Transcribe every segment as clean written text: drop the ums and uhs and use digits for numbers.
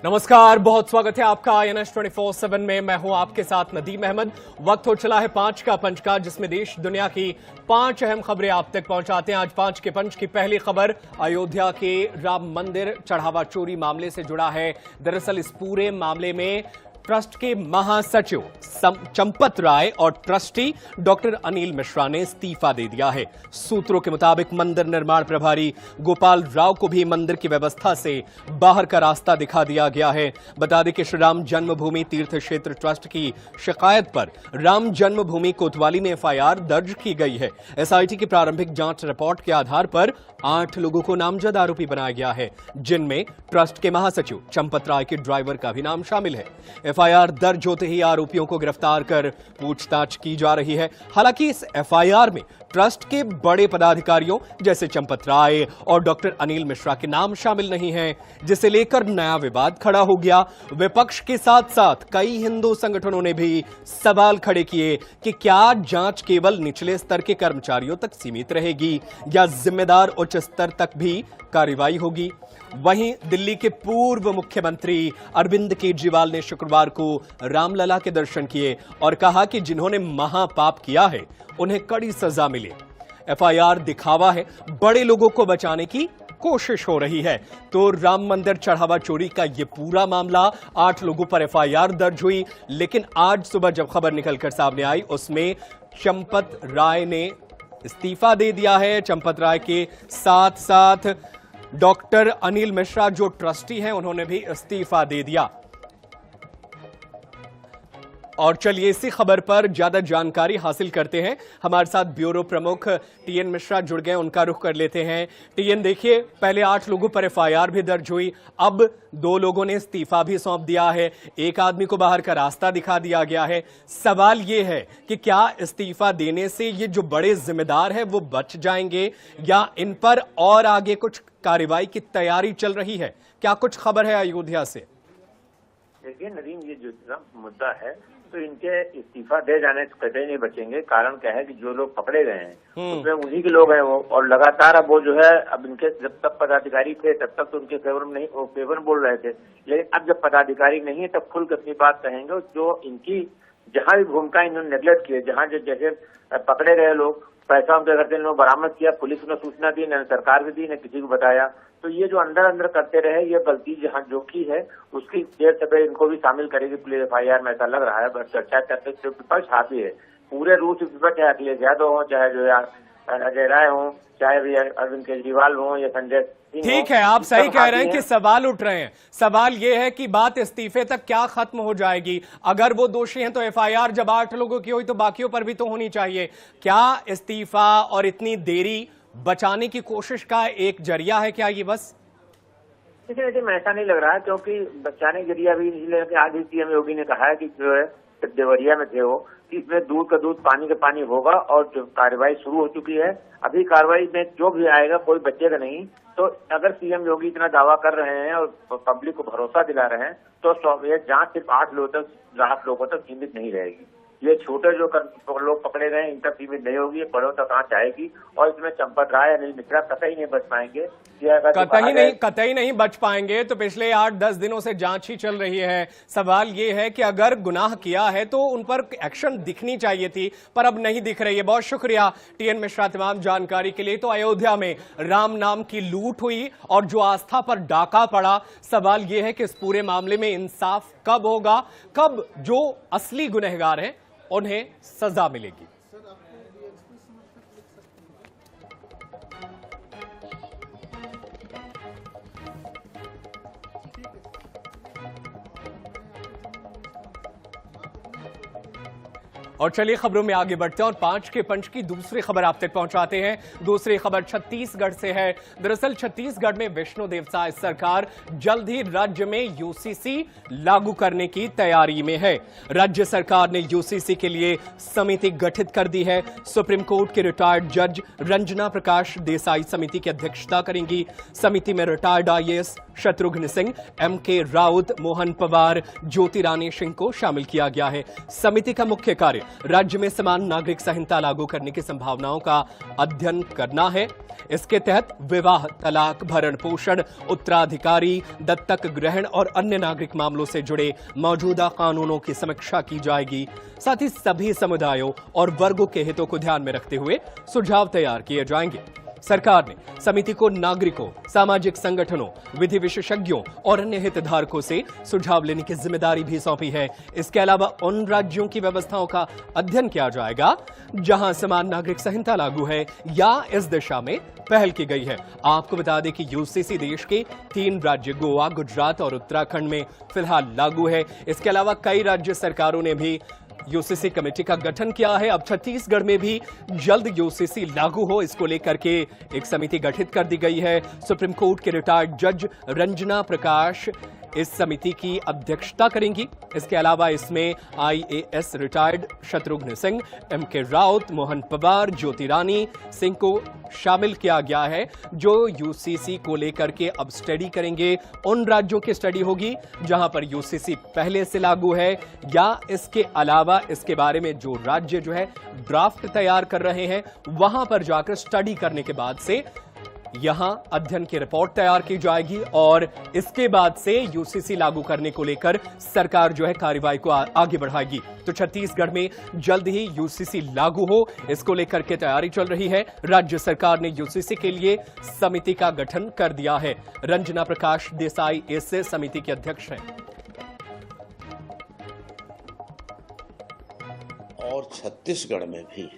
नमस्कार, बहुत स्वागत है आपका INS 24/7 में। मैं हूं आपके साथ नदीम अहमद। वक्त हो चला है 5 का पंच का, जिसमें देश दुनिया की 5 अहम खबरें आप तक पहुंचाते हैं। आज 5 के पंच की पहली खबर अयोध्या के राम मंदिर चढ़ावा चोरी मामले से जुड़ा है। दरअसल इस पूरे मामले में ट्रस्ट के महासचिव चंपत राय और ट्रस्टी डॉक्टर अनिल मिश्रा ने इस्तीफा दे दिया है। सूत्रों के मुताबिक मंदिर निर्माण प्रभारी गोपाल राव को भी मंदिर की व्यवस्था से बाहर का रास्ता दिखा दिया गया है। बता दें कि श्री राम जन्मभूमि तीर्थ क्षेत्र ट्रस्ट की शिकायत पर राम जन्मभूमि कोतवाली में FIR दर्ज की गई है। SIT की प्रारंभिक जांच रिपोर्ट के आधार पर 8 लोगों को नामजद आरोपी बनाया गया है, जिनमें ट्रस्ट के महासचिव चंपत राय के ड्राइवर का भी नाम शामिल है। FIR दर्ज होते ही आरोपियों को गिरफ्तार कर पूछताछ की जा रही है। हालांकि इस FIR में ट्रस्ट के बड़े पदाधिकारियों जैसे चंपत राय और डॉक्टर अनिल मिश्रा के नाम शामिल नहीं हैं, जिसे लेकर नया विवाद खड़ा हो गया। विपक्ष के साथ साथ कई हिंदू संगठनों ने भी सवाल खड़े किए कि क्या जांच केवल निचले स्तर के कर्मचारियों तक सीमित रहेगी या जिम्मेदार उच्च स्तर तक भी कार्रवाई होगी। वहीं दिल्ली के पूर्व मुख्यमंत्री अरविंद केजरीवाल ने शुक्रवार को रामलला के दर्शन किए और कहा कि जिन्होंने महापाप किया है उन्हें कड़ी सजा मिले। FIR दिखावा है, बड़े लोगों को बचाने की कोशिश हो रही है। तो राम मंदिर चढ़ावा चोरी का यह पूरा मामला, 8 लोगों पर FIR दर्ज हुई, लेकिन आज सुबह जब खबर निकलकर सामने आई उसमें चंपत राय ने इस्तीफा दे दिया है। चंपत राय के साथ साथ डॉक्टर अनिल मिश्रा जो ट्रस्टी हैं उन्होंने भी इस्तीफा दे दिया। और चलिए इसी खबर पर ज्यादा जानकारी हासिल करते हैं। हमारे साथ ब्यूरो प्रमुख TN मिश्रा जुड़ गए, उनका रुख कर लेते हैं। TN, देखिए, पहले 8 लोगों पर FIR भी दर्ज हुई, अब 2 लोगों ने इस्तीफा भी सौंप दिया है, एक आदमी को बाहर का रास्ता दिखा दिया गया है। सवाल यह है कि क्या इस्तीफा देने से ये जो बड़े जिम्मेदार हैं वो बच जाएंगे या इन पर और आगे कुछ कार्रवाई की तैयारी चल रही है? क्या कुछ खबर है अयोध्या से? देखिए नदीम, ये जो मुद्दा है तो इनके इस्तीफा दे जाने से कतई नहीं बचेंगे। कारण क्या है कि जो लोग पकड़े गए हैं उसमें उन्हीं के लोग हैं वो, और लगातार अब वो जो है, अब इनके जब तक पदाधिकारी थे तब तक तो उनके फेवर में नहीं, वो फेवर बोल रहे थे, लेकिन अब जब पदाधिकारी नहीं है तब खुल कर अपनी बात कहेंगे। जो इनकी जहां भी भूमिका इन्होंने नेगलेक्ट की है, जहां जैसे पकड़े गए लोग, पैसा उनके घर से इन्होंने बरामद किया, पुलिस ने सूचना दी, न सरकार भी दी, न किसी को बताया, तो ये जो अंदर अंदर करते रहे, ये गलती जहाँ जो की है उसकी देर से इनको भी शामिल करेगी पुलिस FIR में, ऐसा लग रहा है। बस चर्चा करते विपक्ष हाथी है, पूरे रूप से विपक्ष है, अखिलेश यादव हो, चाहे जो अजय राय हो, चाहे भी अरविंद केजरीवाल हो या संजय सिंह। ठीक है, आप सही कह रहे हैं कि सवाल उठ रहे हैं। सवाल यह है कि बात इस्तीफे तक क्या खत्म हो जाएगी? अगर वो दोषी हैं तो FIR जब 8 लोगों की हुई तो बाकियों पर भी तो होनी चाहिए। क्या इस्तीफा और इतनी देरी बचाने की कोशिश का एक जरिया है क्या ये बस? देखिए, ऐसा नहीं लग रहा है, क्योंकि बचाने के जरिया भी इसलिए आज ही CM योगी ने कहा है कि जो है देवरिया में थे वो, कि इसमें दूध का दूध पानी का पानी होगा, और जो कार्रवाई शुरू हो चुकी है। अभी कार्रवाई में जो भी आएगा कोई बचेगा नहीं। तो अगर CM योगी इतना दावा कर रहे हैं और पब्लिक को भरोसा दिला रहे हैं तो ये जांच सिर्फ 8 लोगों तक सीमित नहीं रहेगी। ये छोटे जो लोग पकड़े गए इन तक सीमित नहीं होगी, ये बड़ों तक आंच आएगी, और इसमें चंपत राय, अनिल मिश्रा कतई नहीं बच पाएंगे। कतई नहीं बच पाएंगे। तो पिछले 8-10 दिनों से जांच ही चल रही है। सवाल ये है कि अगर गुनाह किया है तो उन पर एक्शन दिखनी चाहिए थी, पर अब नहीं दिख रही है। बहुत शुक्रिया TN मिश्रा तमाम जानकारी के लिए। तो अयोध्या में राम नाम की लूट हुई और जो आस्था पर डाका पड़ा, सवाल यह है कि इस पूरे मामले में इंसाफ कब होगा, कब जो असली गुनहगार हैं उन्हें सजा मिलेगी। और चलिए खबरों में आगे बढ़ते हैं और 5 के पंच की दूसरी खबर आप तक पहुंचाते हैं। दूसरी खबर छत्तीसगढ़ से है। दरअसल छत्तीसगढ़ में वैष्णो देवता सरकार जल्द ही राज्य में UCC लागू करने की तैयारी में है। राज्य सरकार ने UCC के लिए समिति गठित कर दी है। सुप्रीम कोर्ट के रिटायर्ड जज रंजना प्रकाश देसाई समिति की अध्यक्षता करेंगी। समिति में retired IAS Shatrughan Singh, MK Raut, Mohan Pawar, Jyoti Rani Singh को शामिल किया गया है। समिति का मुख्य कार्य राज्य में समान नागरिक संहिता लागू करने की संभावनाओं का अध्ययन करना है। इसके तहत विवाह, तलाक, भरण पोषण, उत्तराधिकारी, दत्तक ग्रहण और अन्य नागरिक मामलों से जुड़े मौजूदा कानूनों की समीक्षा की जाएगी। साथ ही सभी समुदायों और वर्गों के हितों को ध्यान में रखते हुए सुझाव तैयार किए जाएंगे। सरकार ने समिति को नागरिकों, सामाजिक संगठनों, विधि विशेषज्ञों और अन्य हितधारकों से सुझाव लेने की जिम्मेदारी भी सौंपी है। इसके अलावा उन राज्यों की व्यवस्थाओं का अध्ययन किया जाएगा जहां समान नागरिक संहिता लागू है या इस दिशा में पहल की गई है। आपको बता दें कि यूसीसी देश के 3 राज्य गोवा, गुजरात और उत्तराखंड में फिलहाल लागू है। इसके अलावा कई राज्य सरकारों ने भी यूसीसी कमेटी का गठन किया है। अब छत्तीसगढ़ में भी जल्द यूसीसी लागू हो, इसको लेकर के एक समिति गठित कर दी गई है। सुप्रीम कोर्ट के रिटायर्ड जज रंजना प्रकाश इस समिति की अध्यक्षता करेंगी। इसके अलावा इसमें IAS retired Shatrughan Singh, MK Raut, Mohan Pawar, Jyoti Rani Singh को शामिल किया गया है, जो यूसीसी को लेकर के अब स्टडी करेंगे। उन राज्यों की स्टडी होगी जहां पर यूसीसी पहले से लागू है, या इसके अलावा इसके बारे में जो राज्य जो है ड्राफ्ट तैयार कर रहे हैं, वहां पर जाकर स्टडी करने के बाद से यहां अध्ययन की रिपोर्ट तैयार की जाएगी और इसके बाद से यूसीसी लागू करने को लेकर सरकार जो है कार्रवाई को आगे बढ़ाएगी। तो छत्तीसगढ़ में जल्द ही यूसीसी लागू हो, इसको लेकर के तैयारी चल रही है। राज्य सरकार ने यूसीसी के लिए समिति का गठन कर दिया है। रंजना प्रकाश देसाई इस समिति के अध्यक्ष हैं। और छत्तीसगढ़ में भी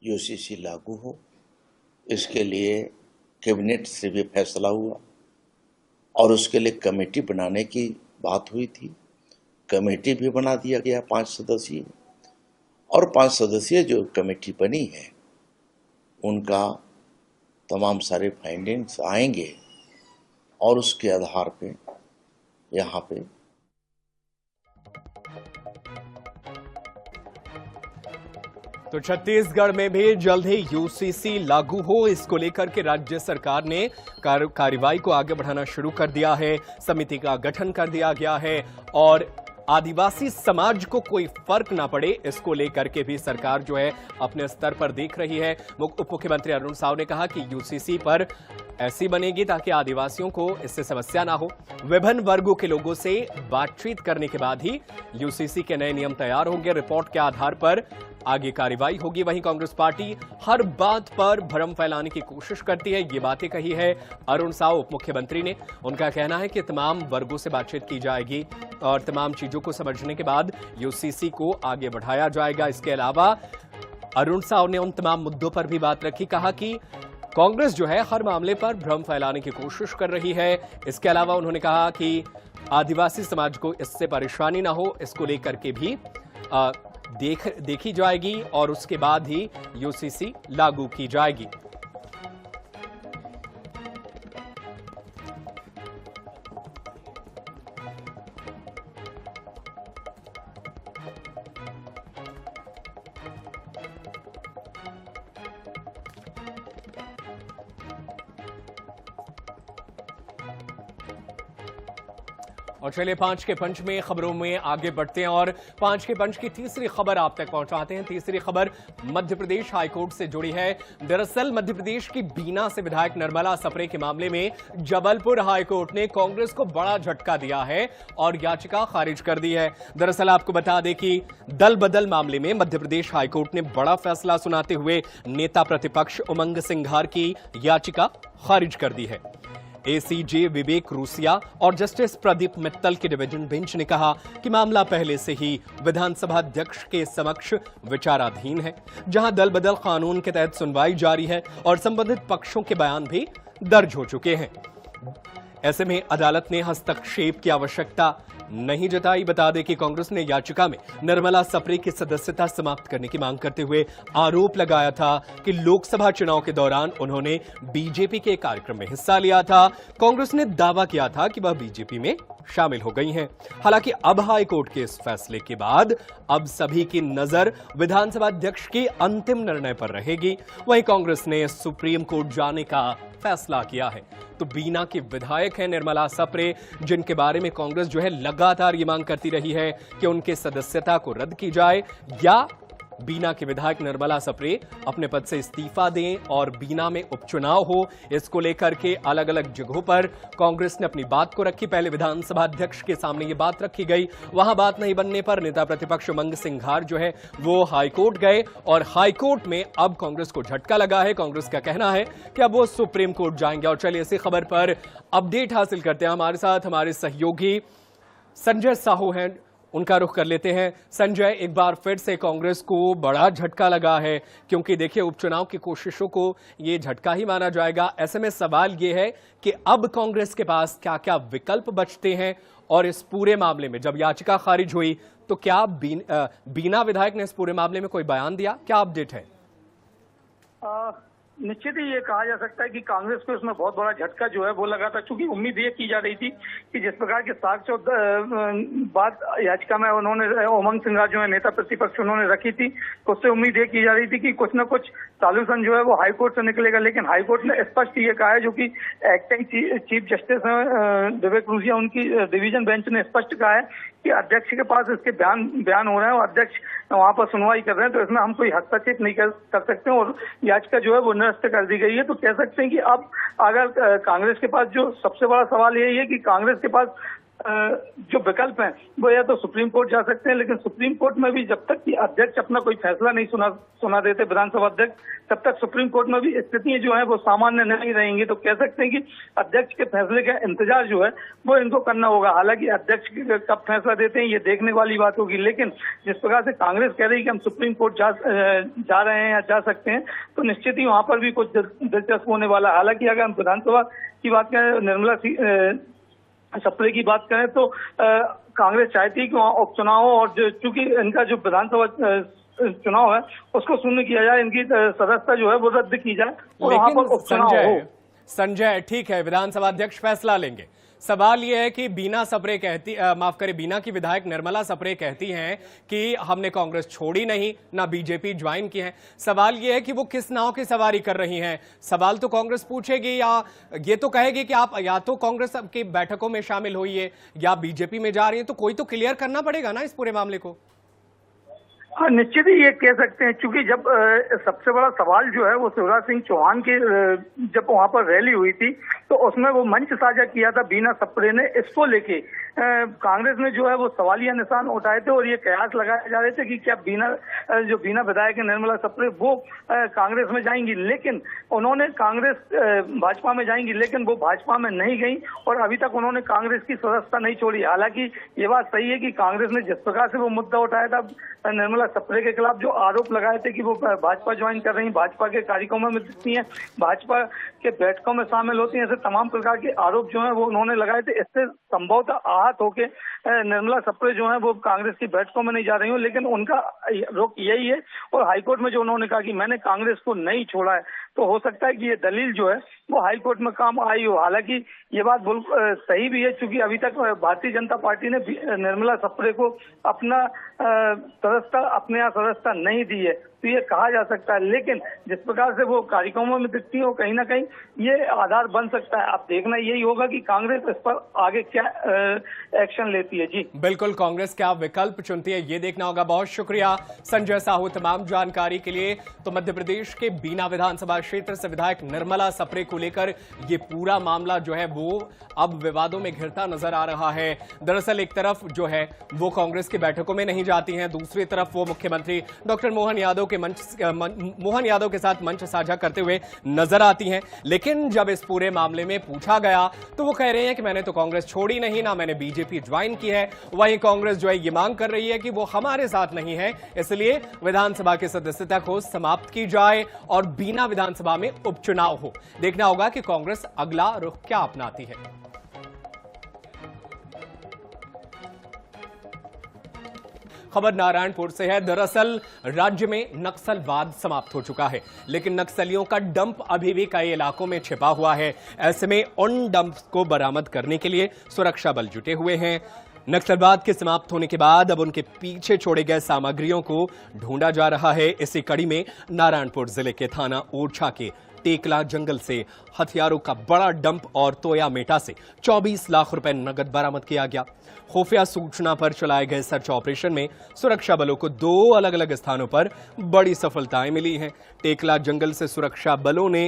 यूसीसी लागू हो, इसके लिए कैबिनेट से भी फैसला हुआ और उसके लिए कमेटी बनाने की बात हुई थी। कमेटी भी बना दिया गया 5 सदस्यीय, और 5 सदस्यीय जो कमेटी बनी है उनका तमाम सारे फाइंडिंग्स आएंगे और उसके आधार पे यहाँ पे तो छत्तीसगढ़ में भी जल्द ही यूसीसी लागू हो, इसको लेकर के राज्य सरकार ने कार्रवाई को आगे बढ़ाना शुरू कर दिया है। समिति का गठन कर दिया गया है और आदिवासी समाज को कोई फर्क ना पड़े, इसको लेकर के भी सरकार जो है अपने स्तर पर देख रही है। उप मुख्यमंत्री अरुण साव ने कहा कि यूसीसी पर ऐसी बनेगी ताकि आदिवासियों को इससे समस्या ना हो। विभिन्न वर्गों के लोगों से बातचीत करने के बाद ही यूसीसी के नए नियम तैयार होंगे। रिपोर्ट के आधार पर आगे कार्रवाई होगी। वहीं कांग्रेस पार्टी हर बात पर भ्रम फैलाने की कोशिश करती है, ये बातें कही है अरुण साव उप मुख्यमंत्री ने। उनका कहना है कि तमाम वर्गों से बातचीत की जाएगी और तमाम चीजों को समझने के बाद यूसीसी को आगे बढ़ाया जाएगा। इसके अलावा अरुण साव ने उन तमाम मुद्दों पर भी बात रखी, कहा कि कांग्रेस जो है हर मामले पर भ्रम फैलाने की कोशिश कर रही है। इसके अलावा उन्होंने कहा कि आदिवासी समाज को इससे परेशानी ना हो, इसको लेकर के भी देखी जाएगी और उसके बाद ही यूसीसी लागू की जाएगी। और चलिए 5 के पंच में खबरों में आगे बढ़ते हैं और 5 के पंच की तीसरी खबर आप तक पहुंचाते हैं। तीसरी खबर मध्य प्रदेश हाईकोर्ट से जुड़ी है। दरअसल मध्य प्रदेश की बीना से विधायक निर्मला सप्रे के मामले में जबलपुर हाईकोर्ट ने कांग्रेस को बड़ा झटका दिया है और याचिका खारिज कर दी है। दरअसल आपको बता दें कि दल बदल मामले में मध्य प्रदेश हाईकोर्ट ने बड़ा फैसला सुनाते हुए नेता प्रतिपक्ष उमंग सिंघार की याचिका खारिज कर दी है। एसीजे विवेक रूसिया और जस्टिस प्रदीप मित्तल की डिवीजन बेंच ने कहा कि मामला पहले से ही विधानसभा अध्यक्ष के समक्ष विचाराधीन है, जहां दल बदल कानून के तहत सुनवाई जारी है और संबंधित पक्षों के बयान भी दर्ज हो चुके हैं। ऐसे में अदालत ने हस्तक्षेप की आवश्यकता नहीं जताई। बता दें कि कांग्रेस ने याचिका में निर्मला सप्रे की सदस्यता समाप्त करने की मांग करते हुए आरोप लगाया था कि लोकसभा चुनाव के दौरान उन्होंने बीजेपी के कार्यक्रम में हिस्सा लिया था। कांग्रेस ने दावा किया था कि वह बीजेपी में शामिल हो गई हैं। हालांकि अब हाईकोर्ट के इस फैसले के बाद अब सभी की नजर विधानसभा अध्यक्ष के अंतिम निर्णय पर रहेगी। वहीं कांग्रेस ने सुप्रीम कोर्ट जाने का फैसला किया है। तो बीना के विधायक हैं निर्मला सप्रे, जिनके बारे में कांग्रेस जो है लगातार ये मांग करती रही है कि उनके सदस्यता को रद्द की जाए या बीना के विधायक निर्मला सप्रे अपने पद से इस्तीफा दें और बीना में उपचुनाव हो। इसको लेकर के अलग अलग जगहों पर कांग्रेस ने अपनी बात को रखी। पहले विधानसभा अध्यक्ष के सामने ये बात रखी गई, वहां बात नहीं बनने पर नेता प्रतिपक्ष उमंग सिंघार जो है वो हाईकोर्ट गए और हाईकोर्ट में अब कांग्रेस को झटका लगा है। कांग्रेस का कहना है कि अब वो सुप्रीम कोर्ट जाएंगे। और चलिए इसी खबर पर अपडेट हासिल करते हैं। हमारे साथ हमारे सहयोगी संजय साहू हैं, उनका रुख कर लेते हैं। संजय, एक बार फिर से कांग्रेस को बड़ा झटका लगा है, क्योंकि देखिए उपचुनाव की कोशिशों को ये झटका ही माना जाएगा। ऐसे में सवाल ये है कि अब कांग्रेस के पास क्या क्या विकल्प बचते हैं और इस पूरे मामले में जब याचिका खारिज हुई तो क्या बीना विधायक ने इस पूरे मामले में कोई बयान दिया? क्या अपडेट है? निश्चित ही ये कहा जा सकता है कि कांग्रेस को इसमें बहुत बड़ा झटका जो है वो लगा था, क्योंकि उम्मीद ये की जा रही थी कि जिस प्रकार के साक्ष्य बात याचिका में उन्होंने उमंग सिंघार जो है नेता प्रतिपक्ष उन्होंने रखी थी, तो उससे उम्मीद ये की जा रही थी कि कुछ न कुछ सॉल्यूशन जो है वो हाईकोर्ट से निकलेगा। लेकिन हाईकोर्ट ने स्पष्ट ये कहा है, जो कि एक्टिंग चीफ जस्टिस है विवेक रूसिया, उनकी डिवीजन बेंच ने स्पष्ट कहा है कि अध्यक्ष के पास इसके बयान हो रहे हैं और अध्यक्ष वहां पर सुनवाई कर रहे हैं, तो इसमें हम कोई हस्तक्षेप नहीं कर सकते और याचिका जो है वो निरस्त कर दी गई है। तो कह सकते हैं कि अब अगर कांग्रेस के पास जो सबसे बड़ा सवाल यही है कि कांग्रेस के पास जो विकल्प हैं वो या तो सुप्रीम कोर्ट जा सकते हैं, लेकिन सुप्रीम कोर्ट में भी जब तक कि अध्यक्ष अपना कोई फैसला नहीं सुना देते विधानसभा अध्यक्ष, तब तक सुप्रीम कोर्ट में भी स्थितियां जो है वो सामान्य नहीं रहेंगी। तो कह सकते हैं कि अध्यक्ष के फैसले का इंतजार जो है वो इनको करना होगा। हालांकि अध्यक्ष कब फैसला देते हैं ये देखने वाली बात होगी, लेकिन जिस प्रकार से कांग्रेस कह रही है कि हम सुप्रीम कोर्ट जा रहे हैं या जा सकते हैं, तो निश्चित ही वहां पर भी कुछ दिलचस्प होने वाला है। हालांकि अगर हम विधानसभा की बात करें, निर्मला सप्रे की बात करें, तो कांग्रेस चाहती है कि वहाँ उपचुनाव हो और चूंकि इनका जो विधानसभा चुनाव है उसको शून्य किया जाए, इनकी सदस्यता जो है वो रद्द की जाए और वहाँ पर उपचुनाव हो। संजय, ठीक है, विधानसभा अध्यक्ष फैसला लेंगे। सवाल यह है कि बीना की विधायक निर्मला सप्रे कहती हैं कि हमने कांग्रेस छोड़ी नहीं, ना बीजेपी ज्वाइन की है। सवाल यह है कि वो किस नाव की सवारी कर रही हैं। सवाल तो कांग्रेस पूछेगी या ये तो कहेगी कि आप या तो कांग्रेस की बैठकों में शामिल होइए या बीजेपी में जा रही है। तो कोई तो क्लियर करना पड़ेगा ना इस पूरे मामले को। हाँ, निश्चित ही ये कह सकते हैं, क्योंकि जब सबसे बड़ा सवाल जो है वो शिवराज सिंह चौहान की जब वहां पर रैली हुई थी तो उसमें वो मंच साझा किया था बीना सप्रे ने। इसको लेके कांग्रेस ने जो है वो सवालिया निशान उठाए थे और ये कयास लगाए जा रहे थे कि क्या बीना विधायक निर्मला सप्रे वो कांग्रेस में जाएंगी, लेकिन उन्होंने भाजपा में जाएंगी, लेकिन वो भाजपा में नहीं गई और अभी तक उन्होंने कांग्रेस की सदस्यता नहीं छोड़ी। हालांकि ये बात सही है कि कांग्रेस ने जिस प्रकार से वो मुद्दा उठाया था निर्मला सप्रे के खिलाफ, जो आरोप लगाए थे कि वो भाजपा ज्वाइन कर रही, भाजपा के कार्यक्रमों में दिखती हैं, भाजपा के बैठकों में शामिल होती हैं, ऐसे तमाम प्रकार के आरोप जो है वो उन्होंने लगाए थे। इससे संभवतः आहत होके निर्मला सप्रे जो है वो कांग्रेस की बैठकों में नहीं जा रही हूँ, लेकिन उनका रुख यही है और हाईकोर्ट में जो उन्होंने कहा कि मैंने कांग्रेस को नहीं छोड़ा है, तो हो सकता है कि ये दलील जो है वो हाईकोर्ट में काम आई हो। हालांकि ये बात सही भी है, क्योंकि अभी तक भारतीय जनता पार्टी ने निर्मला सप्रे को अपना अपने यहाँ सदस्यता नहीं दी है, तो ये कहा जा सकता है। लेकिन जिस प्रकार से वो कार्यक्रमों में दिखती है कहीं ना कहीं ये आधार बन सकता है। अब देखना यही होगा कि कांग्रेस इस पर आगे क्या एक्शन लेती है। जी बिल्कुल, कांग्रेस क्या विकल्प चुनती है ये देखना होगा। बहुत शुक्रिया संजय साहू तमाम जानकारी के लिए। तो मध्य प्रदेश के बीना विधानसभा क्षेत्र से विधायक निर्मला सप्रे को लेकर ये पूरा मामला जो है वो अब विवादों में घिरता नजर आ रहा है। दरअसल एक तरफ जो है वो कांग्रेस की बैठकों में नहीं जाती हैं, दूसरी तरफ वो मुख्यमंत्री डॉक्टर मोहन यादव के साथ मंच साझा करते हुए नजर आती हैं। लेकिन जब इस पूरे मामले में पूछा गया तो वो कह रहे हैं कि मैंने तो कांग्रेस छोड़ी नहीं, ना मैंने बीजेपी ज्वाइन की है। वहीं कांग्रेस जो है ये मांग कर रही है कि वो हमारे साथ नहीं है, इसलिए विधानसभा की सदस्यता को समाप्त की जाए और बीना विधानसभा में उपचुनाव हो। देखना होगा कि कांग्रेस अगला रुख क्या अपनाती है। खबर नारायणपुर से है। दरअसल राज्य में नक्सलवाद समाप्त हो चुका है, लेकिन नक्सलियों का डंप अभी भी कई इलाकों में छिपा हुआ है। ऐसे में उन डंप को बरामद करने के लिए सुरक्षा बल जुटे हुए हैं। नक्सलवाद के समाप्त होने के बाद अब उनके पीछे छोड़े गए सामग्रियों को ढूंढा जा रहा है। इसी कड़ी में नारायणपुर जिले के थाना ओरछा के टेकला जंगल से हथियारों का बड़ा डंप और तोया मेटा से 24 लाख रुपए नगद बरामद किया गया। खुफिया सूचना पर चलाए गए सर्च ऑपरेशन में सुरक्षा बलों को 2 अलग अलग स्थानों पर बड़ी सफलताएं मिली हैं। टेकला जंगल से सुरक्षा बलों ने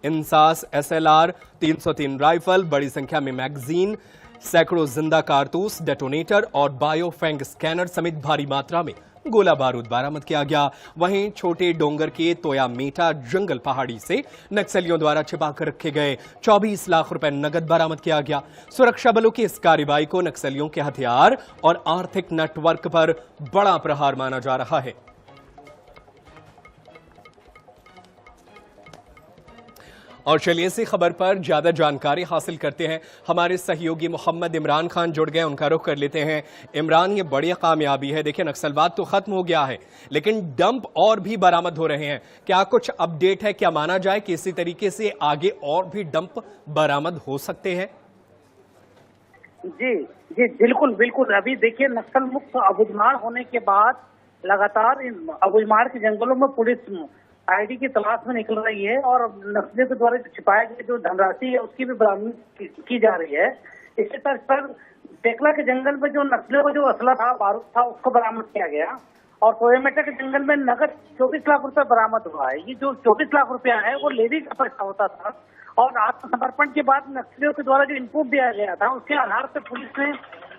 इंसास SLR 303 राइफल, बड़ी संख्या में मैगजीन, सैकड़ों जिंदा कारतूस, डेटोनेटर और बायोफैंग स्कैनर समेत भारी मात्रा में गोला बारूद बरामद किया गया। वहीं छोटे डोंगर के तोया मेटा जंगल पहाड़ी से नक्सलियों द्वारा छिपा कर रखे गए 24 लाख रुपए नगद बरामद किया गया। सुरक्षा बलों की इस कार्रवाई को नक्सलियों के हथियार और आर्थिक नेटवर्क पर बड़ा प्रहार माना जा रहा है। और चलिए इसी खबर पर ज्यादा जानकारी हासिल करते हैं। हमारे सहयोगी मोहम्मद इमरान खान जुड़ गए, उनका रुख कर लेते हैं। इमरान, ये बड़ी कामयाबी है। देखिए, नक्सलवाद तो खत्म हो गया है, लेकिन डंप और भी बरामद हो रहे हैं। क्या कुछ अपडेट है? क्या माना जाए कि इसी तरीके से आगे और भी डंप बरामद हो सकते हैं? जी जी, बिल्कुल बिल्कुल। अभी देखिए, नक्सल मुक्त अबुझमाड़ होने के बाद लगातार इन अबुझमाड़ के जंगलों में पुलिस आईडी की तलाश में निकल रही है और नक्सलियों के द्वारा छिपाए गए जो धनराशि है उसकी भी बरामदगी की जा रही है। इसी तर्ज पर टेकला के जंगल में जो नक्सलियों का जो असला था, बारूद था, उसको बरामद किया गया और टोयमेटा के जंगल में नगद 24 लाख रुपए बरामद हुआ है। ये जो 24 लाख रुपया है वो लेवी का पैसा होता था और आत्मसमर्पण के बाद नक्सलियों के द्वारा जो इनपुट दिया गया था उसके आधार पर पुलिस ने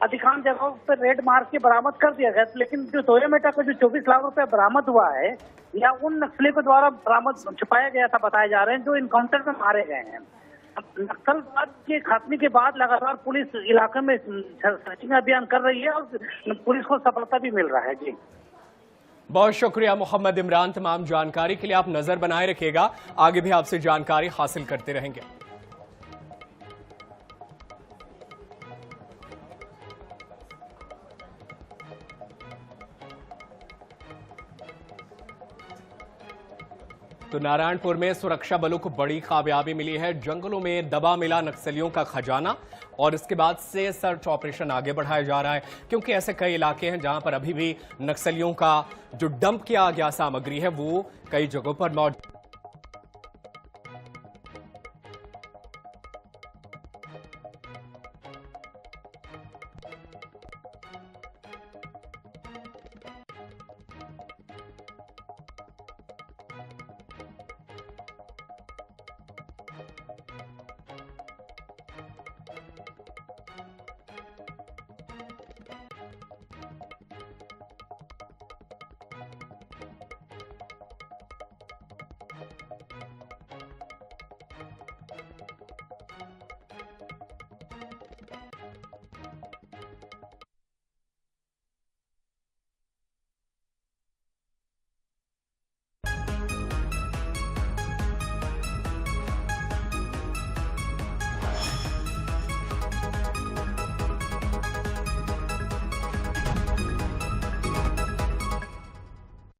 अधिकांश जगहों पर रेड मार के बरामद कर दिया गया। लेकिन जो टोयमेटा का जो 24 लाख रुपया बरामद हुआ है या उन नक्सलियों के द्वारा बरामद छुपाया गया था बताए जा रहे हैं, जो इनकाउंटर में मारे गए हैं। नक्सलवाद के खात्मे के बाद लगातार पुलिस इलाके में सर्चिंग अभियान कर रही है और पुलिस को सफलता भी मिल रहा है। जी, बहुत शुक्रिया मोहम्मद इमरान, तमाम जानकारी के लिए। आप नजर बनाए रखिएगा, आगे भी आपसे जानकारी हासिल करते रहेंगे। तो नारायणपुर में सुरक्षा बलों को बड़ी कामयाबी मिली है। जंगलों में दबा मिला नक्सलियों का खजाना और इसके बाद से सर्च ऑपरेशन आगे बढ़ाया जा रहा है, क्योंकि ऐसे कई इलाके हैं जहां पर अभी भी नक्सलियों का जो डंप किया गया सामग्री है वो कई जगहों पर मौजूद